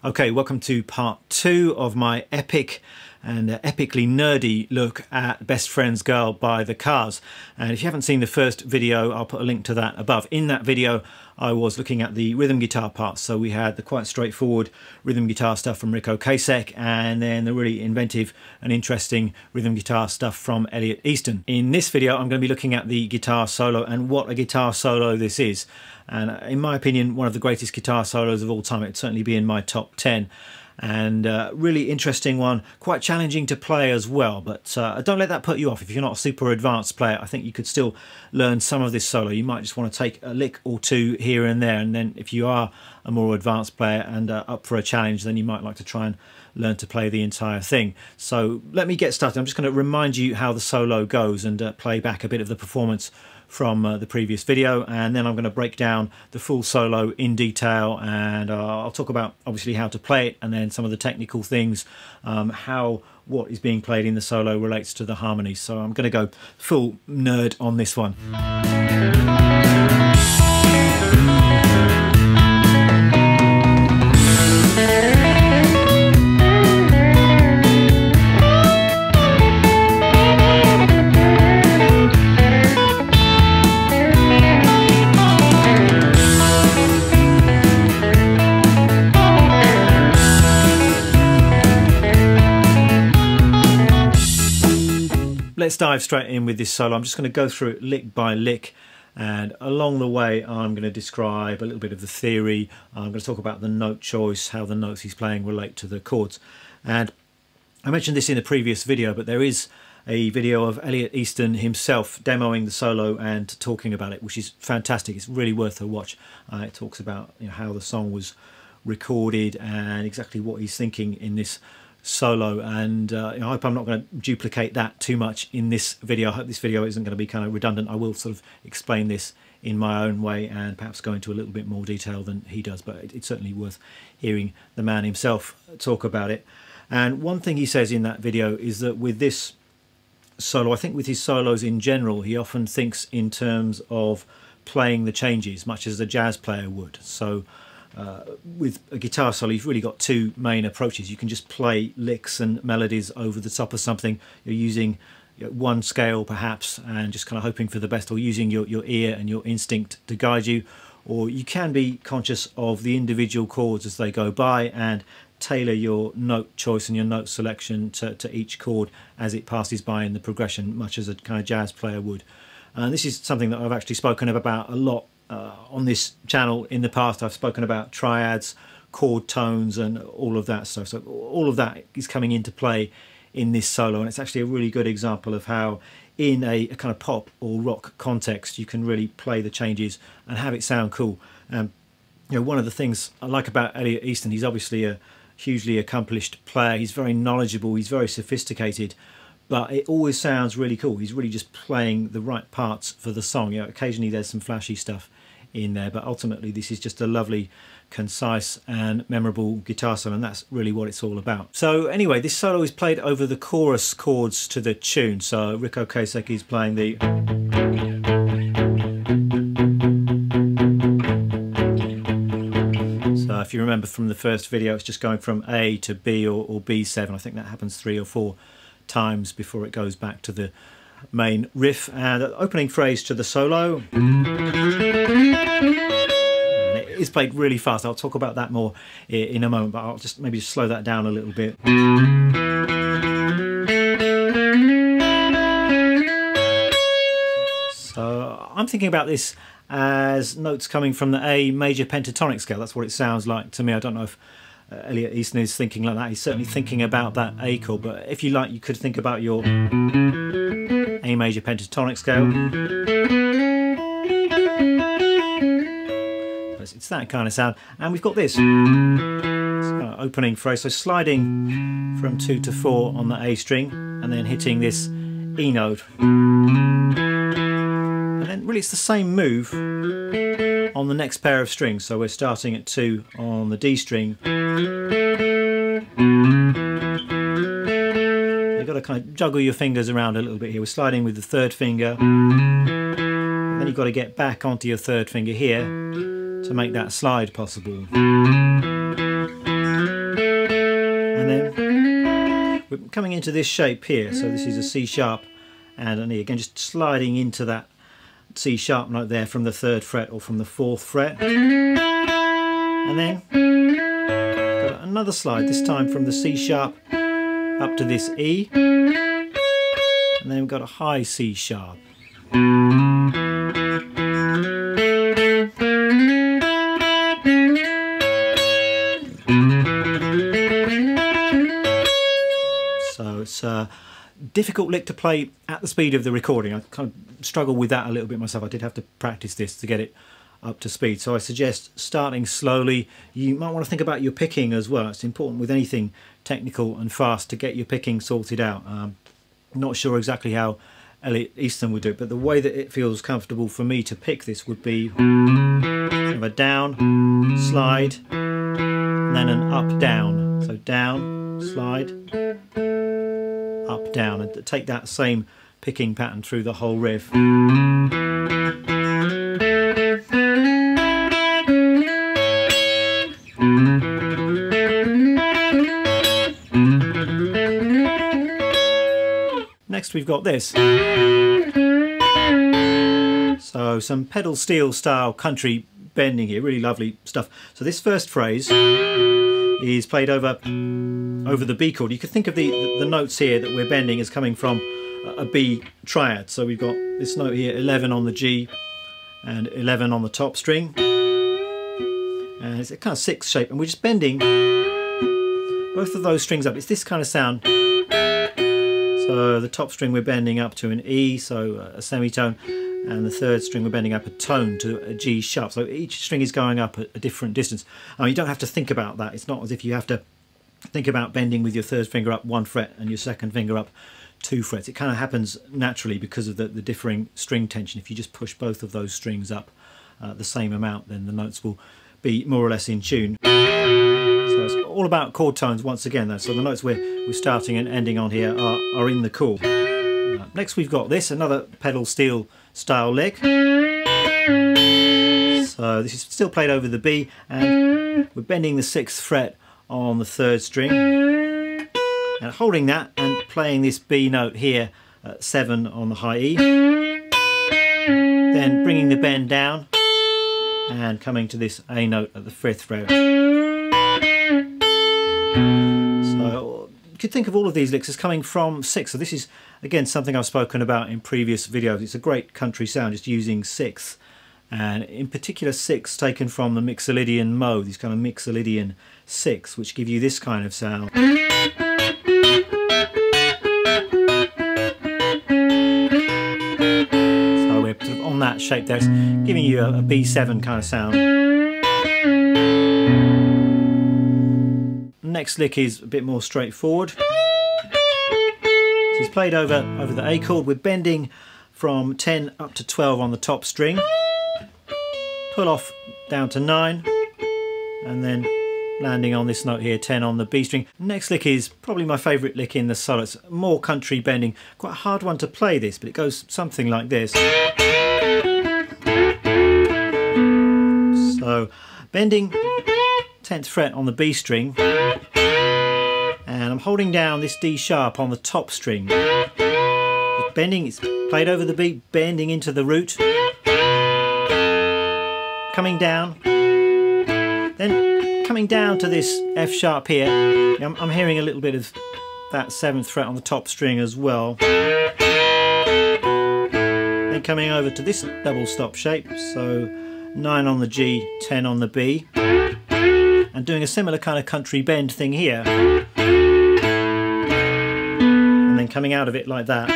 Okay, welcome to part 2 of my epic and epically nerdy look at Best Friend's Girl by The Cars. And if you haven't seen the first video, I'll put a link to that above. In that video, I was looking at the rhythm guitar parts. So we had the quite straightforward rhythm guitar stuff from Rick Ocasek, and then the really inventive and interesting rhythm guitar stuff from Elliot Easton. In this video, I'm going to be looking at the guitar solo and what a guitar solo this is. And in my opinion, one of the greatest guitar solos of all time. It'd certainly be in my top 10. And really interesting one, quite challenging to play as well, but don't let that put you off. If you're not a super advanced player, I think you could still learn some of this solo. You might just want to take a lick or two here and there, and then if you are a more advanced player and up for a challenge, then you might like to try and learn to play the entire thing. So let me get started. I'm just going to remind you how the solo goes and play back a bit of the performance from the previous video, and then I'm going to break down the full solo in detail, and I'll talk about obviously how to play it, and then some of the technical things, how what is being played in the solo relates to the harmony. So I'm going to go full nerd on this one. Let's dive straight in with this solo. I'm just going to go through it lick by lick, and along the way I'm going to describe a little bit of the theory. I'm going to talk about the note choice, how the notes he's playing relate to the chords. And I mentioned this in a previous video, but there is a video of Elliot Easton himself demoing the solo and talking about it, which is fantastic. It's really worth a watch. It talks about how the song was recorded and exactly what he's thinking in this solo, and I hope I'm not going to duplicate that too much in this video. I hope this video isn't going to be kind of redundant. I will sort of explain this in my own way and perhaps go into a little bit more detail than he does, but it's certainly worth hearing the man himself talk about it. And one thing he says in that video is that with this solo, I think with his solos in general, he often thinks in terms of playing the changes much as a jazz player would. So with a guitar solo, you've really got two main approaches. You can just play licks and melodies over the top of something. You're using one scale perhaps and just kind of hoping for the best, or using your ear and your instinct to guide you. Or you can be conscious of the individual chords as they go by and tailor your note choice and your note selection to each chord as it passes by in the progression, much as a kind of jazz player would. And this is something that I've actually spoken about a lot on this channel in the past. I've spoken about triads, chord tones and all of that stuff. So all of that is coming into play in this solo, and it's actually a really good example of how in a kind of pop or rock context you can really play the changes and have it sound cool. One of the things I like about Elliot Easton, he's obviously a hugely accomplished player. He's very knowledgeable, he's very sophisticated, but it always sounds really cool. He's really just playing the right parts for the song. Occasionally there's some flashy stuff in there, but ultimately this is just a lovely, concise and memorable guitar solo, and that's really what it's all about. So anyway, this solo is played over the chorus chords to the tune. So Rick Ocasek is playing the... So if you remember from the first video, it's just going from A to B or B7. I think that happens 3 or 4 times before it goes back to the main riff. And the opening phrase to the solo, and it is played really fast. I'll talk about that more in a moment, but I'll just maybe slow that down a little bit. So I'm thinking about this as notes coming from the A major pentatonic scale. That's what it sounds like to me. I don't know if Elliot Easton is thinking like that. He's certainly thinking about that A chord, but if you like, you could think about your A major pentatonic scale. It's that kind of sound. And we've got this kind of opening phrase, so sliding from 2 to 4 on the A string and then hitting this E note. And then really it's the same move on the next pair of strings. So we're starting at 2 on the D string. You've got to kind of juggle your fingers around a little bit here. We're sliding with the 3rd finger. Then you've got to get back onto your 3rd finger here to make that slide possible. we're coming into this shape here. So this is a C sharp and an E. Again, just sliding into that C sharp note there from the 3rd fret or from the 4th fret. And then got another slide, this time from the C sharp up to this E. And then we've got a high C sharp. So it's a difficult lick to play at the speed of the recording. I kind of struggle with that a little bit myself. I did have to practice this to get it up to speed. So I suggest starting slowly. You might want to think about your picking as well. It's important with anything technical and fast to get your picking sorted out. Not sure exactly how Elliot Easton would do it, but the way that it feels comfortable for me to pick this would be kind of a down, slide, and then an up, down. So down, slide, up, down, and take that same picking pattern through the whole riff. Next we've got this. So some pedal steel style country bending here, really lovely stuff. So this first phrase is played over the B chord. You could think of the notes here that we're bending as coming from a B triad. So we've got this note here, 11 on the G and 11 on the top string. And it's a kind of 6 shape, and we're just bending both of those strings up. It's this kind of sound. So the top string we're bending up to an E, so a semitone, and the 3rd string we're bending up a tone to a G sharp. So each string is going up a different distance. I mean, you don't have to think about that. It's not as if you have to think about bending with your 3rd finger up 1 fret and your 2nd finger up 2 frets. It kind of happens naturally because of the differing string tension. If you just push both of those strings up the same amount, then the notes will be more or less in tune. So it's all about chord tones once again though. So the notes we're starting and ending on here are in the chord. Next we've got this, another pedal steel style lick. So this is still played over the B, and we're bending the 6th fret on the 3rd string and holding that and playing this B note here at 7 on the high E. Then bringing the bend down and coming to this A note at the 5th fret. So you could think of all of these licks as coming from 6. So this is again something I've spoken about in previous videos. It's a great country sound just using 6, and in particular 6 taken from the Mixolydian mode, these kind of Mixolydian 6, which give you this kind of sound. So we're sort of on that shape there, it's giving you a B7 kind of sound. Next lick is a bit more straightforward. It's played over the A chord. We're bending from 10 up to 12 on the top string, pull off down to 9, and then landing on this note here, 10 on the B string. Next lick is probably my favourite lick in the solo. It's more country bending, quite a hard one to play this, but it goes something like this. So bending 10th fret on the B string, and I'm holding down this D sharp on the top string. It's bending, it's played over the B, bending into the root, coming down, then coming down to this F sharp here. I'm hearing a little bit of that 7th fret on the top string as well. Then coming over to this double stop shape, so 9 on the G, 10 on the B, and doing a similar kind of country bend thing here, and then coming out of it like that.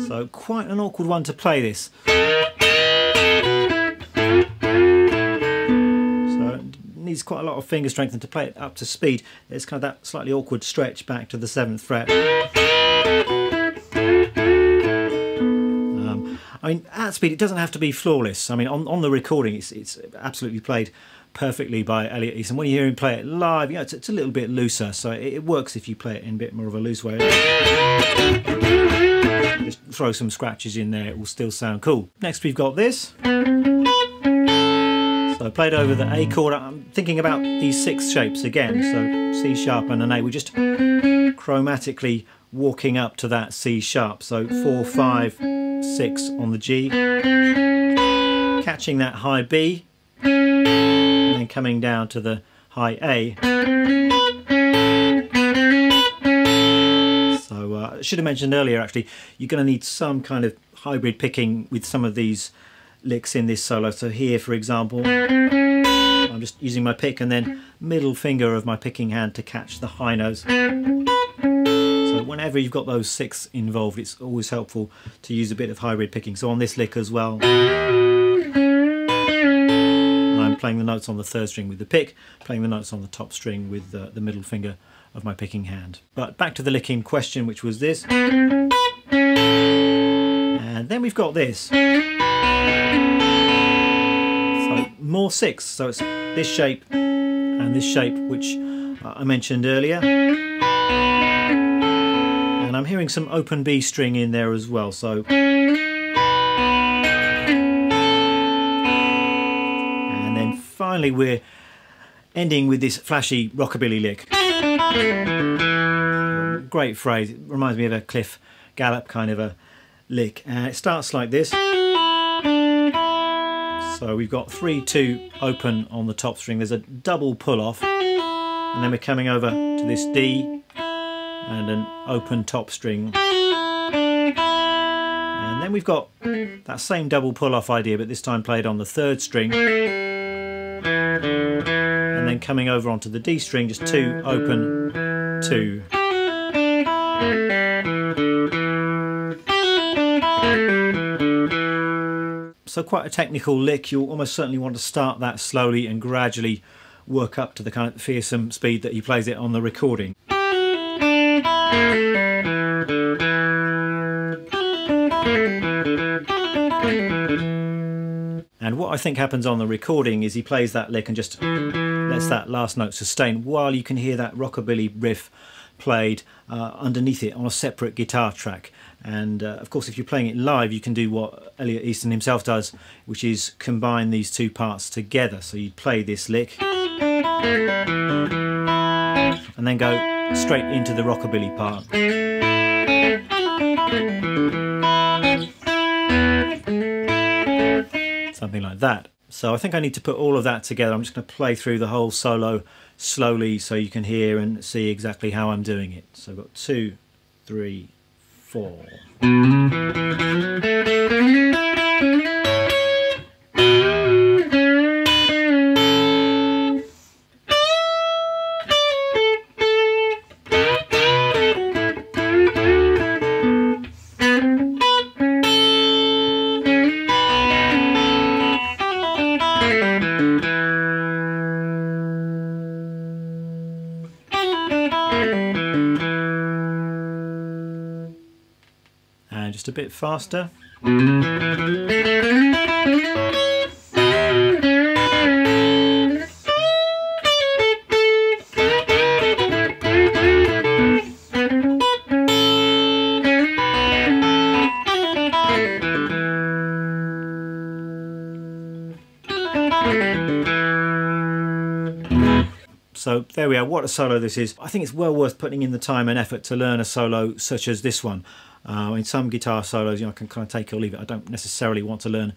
So quite an awkward one to play this. So it needs quite a lot of finger strength, and to play it up to speed there's kind of that slightly awkward stretch back to the 7th fret. I mean, at speed it doesn't have to be flawless. I mean, on the recording it's absolutely played perfectly by Elliot Easton. When you hear him play it live, you know, it's a little bit looser, so it works if you play it in a bit more of a loose way. Just throw some scratches in there, it will still sound cool. Next we've got this. So So I played over the A chord. I'm thinking about these 6 shapes again. So C sharp and an A. We're just chromatically walking up to that C sharp. So 4, 5, 6 on the G. Catching that high B. And then coming down to the high A. So I should have mentioned earlier actually, you're going to need some kind of hybrid picking with some of these licks in this solo. So here for example, I'm just using my pick and then middle finger of my picking hand to catch the high notes. So whenever you've got those 6 involved, it's always helpful to use a bit of hybrid picking. So on this lick as well, I'm playing the notes on the 3rd string with the pick, playing the notes on the top string with the middle finger of my picking hand. But back to the lick in question, which was this. And then we've got this. So more 6, so it's this shape and this shape which I mentioned earlier. And I'm hearing some open B string in there as well. So and then finally we're ending with this flashy rockabilly lick. Great phrase, it reminds me of a Cliff Gallup kind of a lick, and it starts like this. So we've got 3, 2 open on the top string, there's a double pull off, and then we're coming over to this D and an open top string, and then we've got that same double pull off idea but this time played on the 3rd string, and then coming over onto the D string, just 2 open, 2. So quite a technical lick. You'll almost certainly want to start that slowly and gradually work up to the kind of fearsome speed that he plays it on the recording. And what I think happens on the recording is he plays that lick and just lets that last note sustain while you can hear that rockabilly riff played underneath it on a separate guitar track. And of course if you're playing it live you can do what Elliot Easton himself does, which is combine these 2 parts together. So you play this lick and then go straight into the rockabilly part. Something like that. So I think I need to put all of that together. I'm just going to play through the whole solo slowly so you can hear and see exactly how I'm doing it. So I've got 2, 3, 4. And just a bit faster. So there we are, what a solo this is. I think it's well worth putting in the time and effort to learn a solo such as this one. In some guitar solos, I can kind of take it or leave it. I don't necessarily want to learn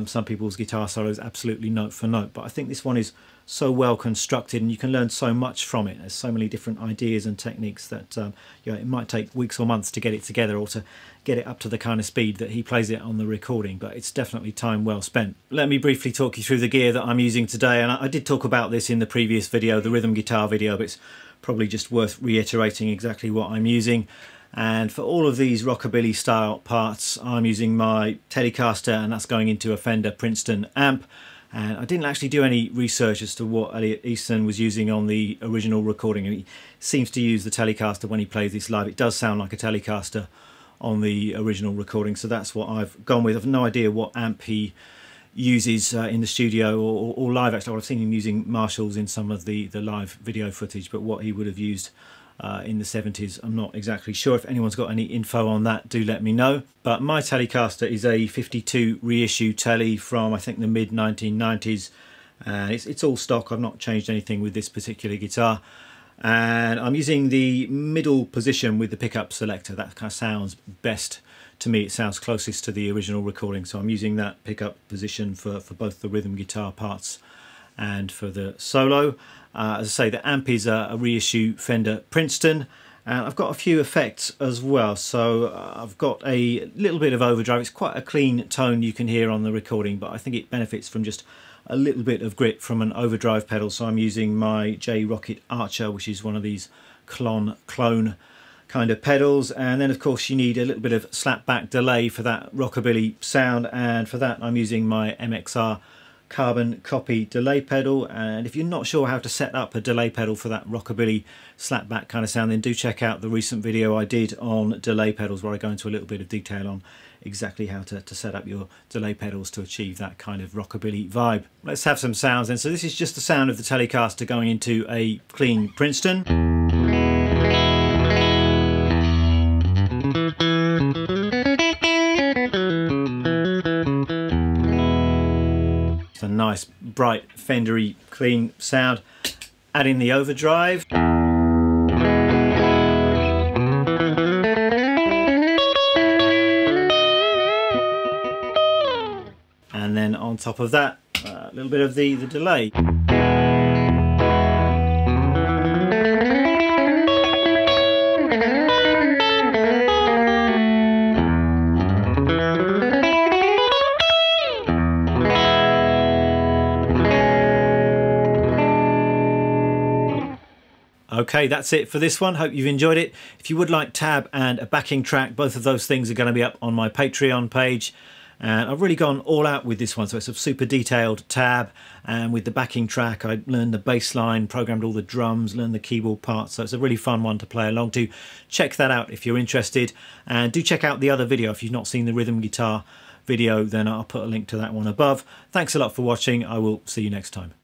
some people's guitar solos absolutely note for note, but I think this one is so well constructed and you can learn so much from it. There's so many different ideas and techniques that it might take weeks or months to get it together or to get it up to the kind of speed that he plays it on the recording, but it's definitely time well spent. Let me briefly talk you through the gear that I'm using today, and I did talk about this in the previous video, the rhythm guitar video, but it's probably just worth reiterating exactly what I'm using. And for all of these rockabilly style parts, I'm using my Telecaster, and that's going into a Fender Princeton amp. And I didn't actually do any research as to what Elliot Easton was using on the original recording. He seems to use the Telecaster when he plays this live. It does sound like a Telecaster on the original recording, so that's what I've gone with. I've no idea what amp he uses in the studio or live. Actually, I've seen him using Marshalls in some of the live video footage, but what he would have used in the 70s, I'm not exactly sure. If anyone's got any info on that, do let me know. But my Telecaster is a 52 reissue Tele from I think the mid 1990s, and it's all stock. I've not changed anything with this particular guitar, and I'm using the middle position with the pickup selector. That kind of sounds best to me. It sounds closest to the original recording, so I'm using that pickup position for both the rhythm guitar parts and for the solo. As I say, the amp is a reissue Fender Princeton, and I've got a few effects as well. So I've got a little bit of overdrive. It's quite a clean tone you can hear on the recording, but I think it benefits from just a little bit of grit from an overdrive pedal. So I'm using my J Rocket Archer, which is one of these clone kind of pedals. And then of course you need a little bit of slapback delay for that rockabilly sound, and for that I'm using my MXR carbon copy delay pedal. And if you're not sure how to set up a delay pedal for that rockabilly slapback kind of sound, then do check out the recent video I did on delay pedals, where I go into a little bit of detail on exactly how to set up your delay pedals to achieve that kind of rockabilly vibe. Let's have some sounds then. So this is just the sound of the Telecaster going into a clean Princeton. It's a nice, bright, Fendery, clean sound. Add in the overdrive. And then on top of that, a little bit of the delay. Okay, that's it for this one. Hope you've enjoyed it. If you would like tab and a backing track, both of those things are going to be up on my Patreon page. And I've really gone all out with this one, so it's a super detailed tab, and with the backing track I learned the bass line, programmed all the drums, learned the keyboard parts, so it's a really fun one to play along to. Check that out if you're interested, and do check out the other video. If you've not seen the rhythm guitar video, then I'll put a link to that one above. Thanks a lot for watching. I will see you next time.